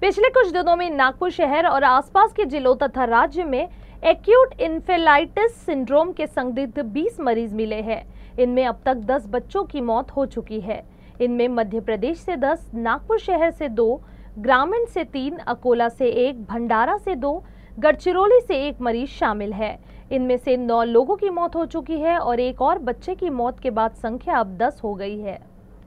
पिछले कुछ दिनों में नागपुर शहर और आसपास के जिलों तथा राज्य में एक्यूट इन्फेलाइटिस सिंड्रोम के संदिग्ध 20 मरीज मिले हैं। इनमें अब तक 10 बच्चों की मौत हो चुकी है। इनमें मध्य प्रदेश से 10, नागपुर शहर से 2, ग्रामीण से 3, अकोला से 1, भंडारा से 2, गढ़चिरौली से 1 मरीज शामिल है। इनमें से 9 लोगों की मौत हो चुकी है और एक और बच्चे की मौत के बाद संख्या अब 10 हो गई है।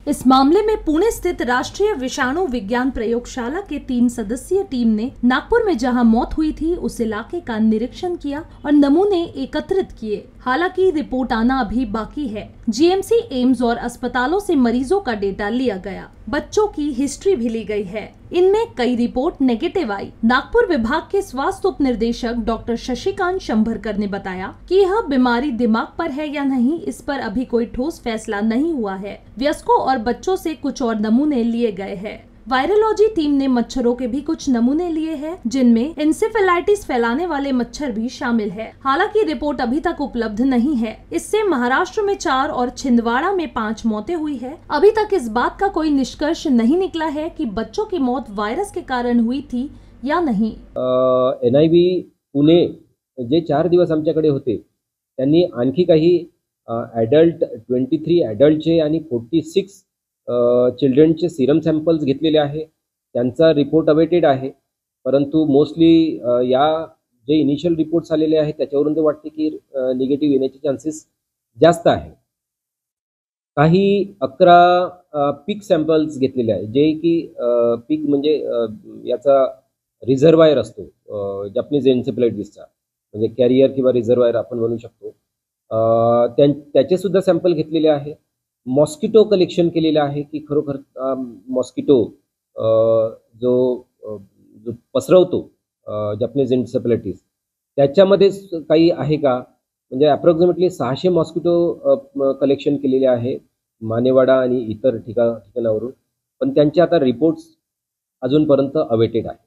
इस मामले में पुणे स्थित राष्ट्रीय विषाणु विज्ञान प्रयोगशाला के 3 सदस्यीय टीम ने नागपुर में जहां मौत हुई थी उस इलाके का निरीक्षण किया और नमूने एकत्रित किए। हालांकि रिपोर्ट आना अभी बाकी है। जीएमसी, एम्स और अस्पतालों से मरीजों का डेटा लिया गया। बच्चों की हिस्ट्री भी ली गई है। इनमें कई रिपोर्ट नेगेटिव आई। नागपुर विभाग के स्वास्थ्य उप निदेशक डॉक्टर शशिकांत शंभरकर ने बताया कि यह बीमारी दिमाग पर है या नहीं, इस पर अभी कोई ठोस फैसला नहीं हुआ है। वयस्कों और बच्चों से कुछ और नमूने लिए गए हैं। वायरोलॉजी टीम ने मच्छरों के भी कुछ नमूने लिए हैं, जिनमें इंसेफेलाइटिस फैलाने वाले मच्छर भी शामिल है। हालांकि रिपोर्ट अभी तक उपलब्ध नहीं है। इससे महाराष्ट्र में 4 और छिंदवाड़ा में 5 मौतें हुई है। अभी तक इस बात का कोई निष्कर्ष नहीं निकला है कि बच्चों की मौत वायरस के कारण हुई थी या नहीं। NIV पुणे जे 4 दिवस आमच्याकडे होते त्यांनी आणखी काही ॲडल्ट 23 ॲडल्टचे आणि 46 चिल्ड्रनचे सिरम सॅम्पल्स घेतलेले आहे। त्यांचा रिपोर्ट अवेटेड आहे, परंतु मोस्टली या जे इनिशियल रिपोर्ट्स आलेले आहेत त्याच्यावरून ते वाटते की निगेटिव्ह येण्याचे चान्सेस जास्त आहे। काही 11 पीक सॅम्पल्स घेतलेले आहेत, जे की पीक म्हणजे याचा रिझर्वायर असतो जपनीज एन्सेफेलाइटिसचा, म्हणजे कॅरियर किंवा रिझर्वायर आपण म्हणू शकतो। त्याचे सुद्धा सॅम्पल घेतलेले आहे। मॉस्किटो कलेक्शन केलेलं आहे की खरोखर मॉस्किटो जो पसरवतो जपनीज एन्सेफेलाइटिस त्याच्यामध्ये काही आहे का, म्हणजे अप्रॉक्सिमेटली 600 मॉस्किटो कलेक्शन केलेले आहे मानेवाडा आणि इतर ठिकाणावरून, पण त्यांचे आता रिपोर्ट्स अजूनपर्यंत अवेटेड आहे।